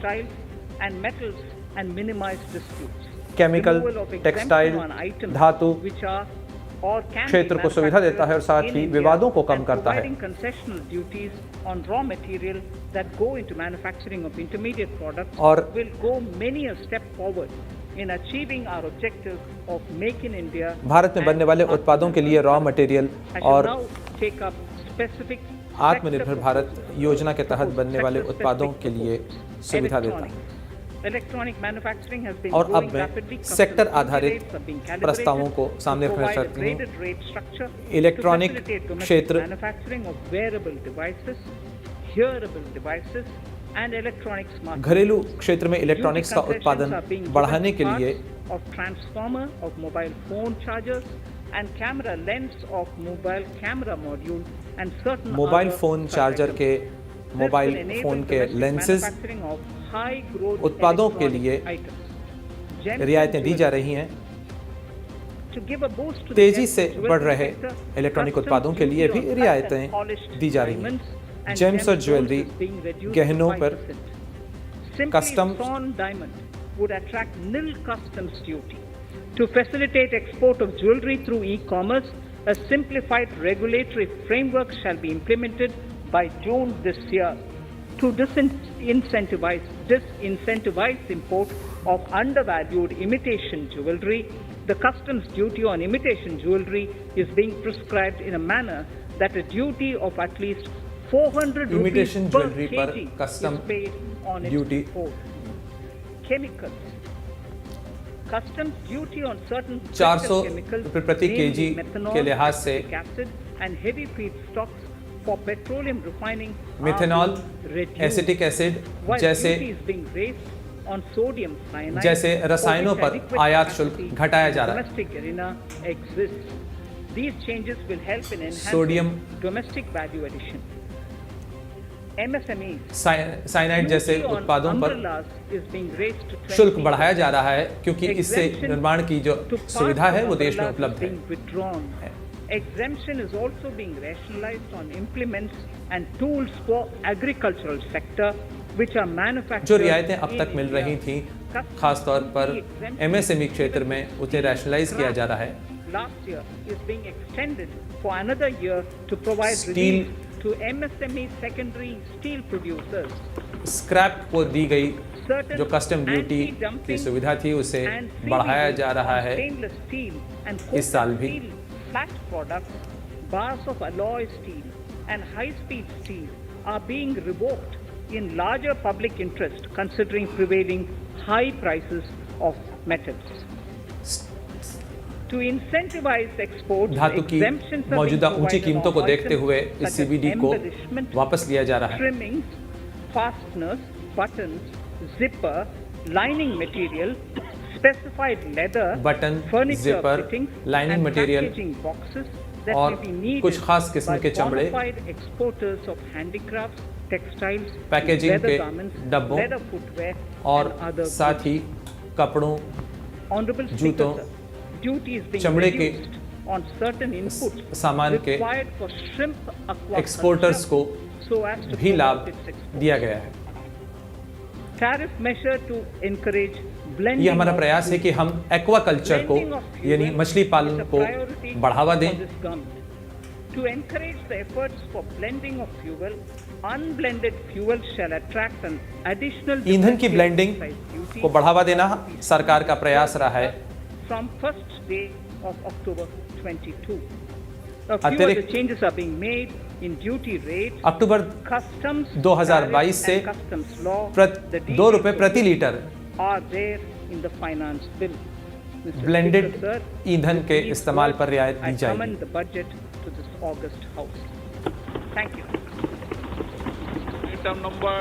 textiles and metals and minimize disputes. Chemical, Removal of exemption textile, on items धातु which are or can क्षेत्र be को सुविधा देता है और साथ manufactured ही in India विवादों को कम and करता है। providing concessional duties on raw material that go into manufacturing of intermediate products और will go many a step forward in achieving our objective of make in India। Bharat में बनने वाले उत्पादों के लिए रॉ मटेरियल और take up specific आत्मनिर्भर भारत योजना के तहत बनने वाले उत्पादों के लिए सुविधा देता है। Electronic manufacturing has been और growing अब मैं rapidly, सेक्टर customer आधारित rates have been calibrated प्रस्तावों को to सामने रखना provide a चाहती हूँ। graded rate structure to electronic facilitate domestic क्षेत्र, manufacturing of wearable devices, hearable devices and electronic smart घरेलू क्षेत्र में इलेक्ट्रॉनिक्स का Duty उत्पादन concessions are being बढ़ाने के given लिए parts of transformer of mobile phone chargers and camera lens of mobile camera module and certain mobile other phone such charger items. के This mobile will enable phone के domestic lenses manufacturing of high growth उत्पादों के electronic लिए items. Gems रियायतें and दी जा रही हैं। To give a boost to the तेजी gems से and बढ़ jewelry रहे sector, इलेक्ट्रॉनिक customs उत्पादों के लिए duty भी on रियायतें cut and polished दी जा रही हैं। diamonds and जेम्स और gemstones jewellery, is being reduced गहनों to पर 5%. Simply customs sawn diamond would attract nil customs duty. To facilitate export of jewelry through e-commerce, a simplified regulatory framework shall be implemented by June this year. To disincentivize import of undervalued imitation jewelry, the customs duty on imitation jewelry is being prescribed in a manner that a duty of at least 400 rupees Imitation per jewelry पर kg custom is paid on its duty. import. Chemicals. Customs duty on certain 400 chemicals, रुपये प्रति namely KG methanol, के लिहाज से acetic acid, and heavy feedstocks for petroleum refining methanol, are being reduced, acetic acid while जैसे duty is being raised on sodium cyanide, जैसे for रसायनों which पर adequate आयात शुल्क capacity घटाया जा in रहा है। domestic arena exists. These changes will help in enhancing sodium, domestic value addition. MSMEs. Cyanide जैसे Duty on उत्पादों पर umbrellas is being raised to 20. शुल्क बढ़ाया जा रहा है क्योंकि इससे Exemption निर्माण की जो to parts सुविधा है of वो देश में umbrellas उपलब्ध is है। being withdrawn. Exemption is also being rationalized on implements and tools for agricultural sector which are manufactured जो रियायतें अब तक in मिल India. रही थी Customs खास तौर पर duty exemption एमएसएमई क्षेत्र में उसे रैशनलाइज किया जा रहा है। last year is being extended for another year to provide Steel- relief to MSME secondary steel producers. Scrap को दी गई Certain जो कस्टम ड्यूटी की anti-dumping सुविधा थी उसे and बढ़ाया CVD जा रहा on है। stainless steel and इस साल coated भी। steel flat products, bars of alloy steel and high-speed steel are being revoked in larger public interest considering prevailing high prices of metals. To incentivize exports, धातु की exemptions are being मौजूदा ऊंची provided कीमतों को on देखते items हुए such इस as CBD को embellishment, वापस लिया जा रहा है। trimmings, fasteners, buttons, zipper, lining material, specified leather, button, furniture zipper, fittings, lining and material packaging boxes that और may be needed कुछ खास किस्म by के चमड़े, qualified exporters of handicrafts, textiles, packaging leather के garments, डब्बों leather footwear, और and other साथ ही कपड़ों, Honorable जूतों, Speaker, sir, duty is being चमड़े के reduced on certain inputs सामान के required for shrimp aquaculture exporters को so as to भी लाभ promote its export. दिया गया है। Tariff measure to encourage blending ये हमारा of प्रयास है fuel. कि हम एक्वाकल्चर को Blending of fuel यानी मछली पालन is a को priority बढ़ावा for दें। this government. To encourage the efforts for blending of fuel, unblended fuel shall attract an additional ईंधन की ब्लेंडिंग excise duty को बढ़ावा देना सरकार का प्रयास रहा है। from first day of October 22. A few of the अतिरिक्त changes are being made in duty rates, October customs, 2022 tariffs से and customs law. The ₹2 details प्रति litre are there in the finance bill. Mr. Blended Speaker, sir, ईंधन with के these इस्तेमाल पर words, रियायत I दी जाएगी। commend the budget to this August House. Thank you. Item number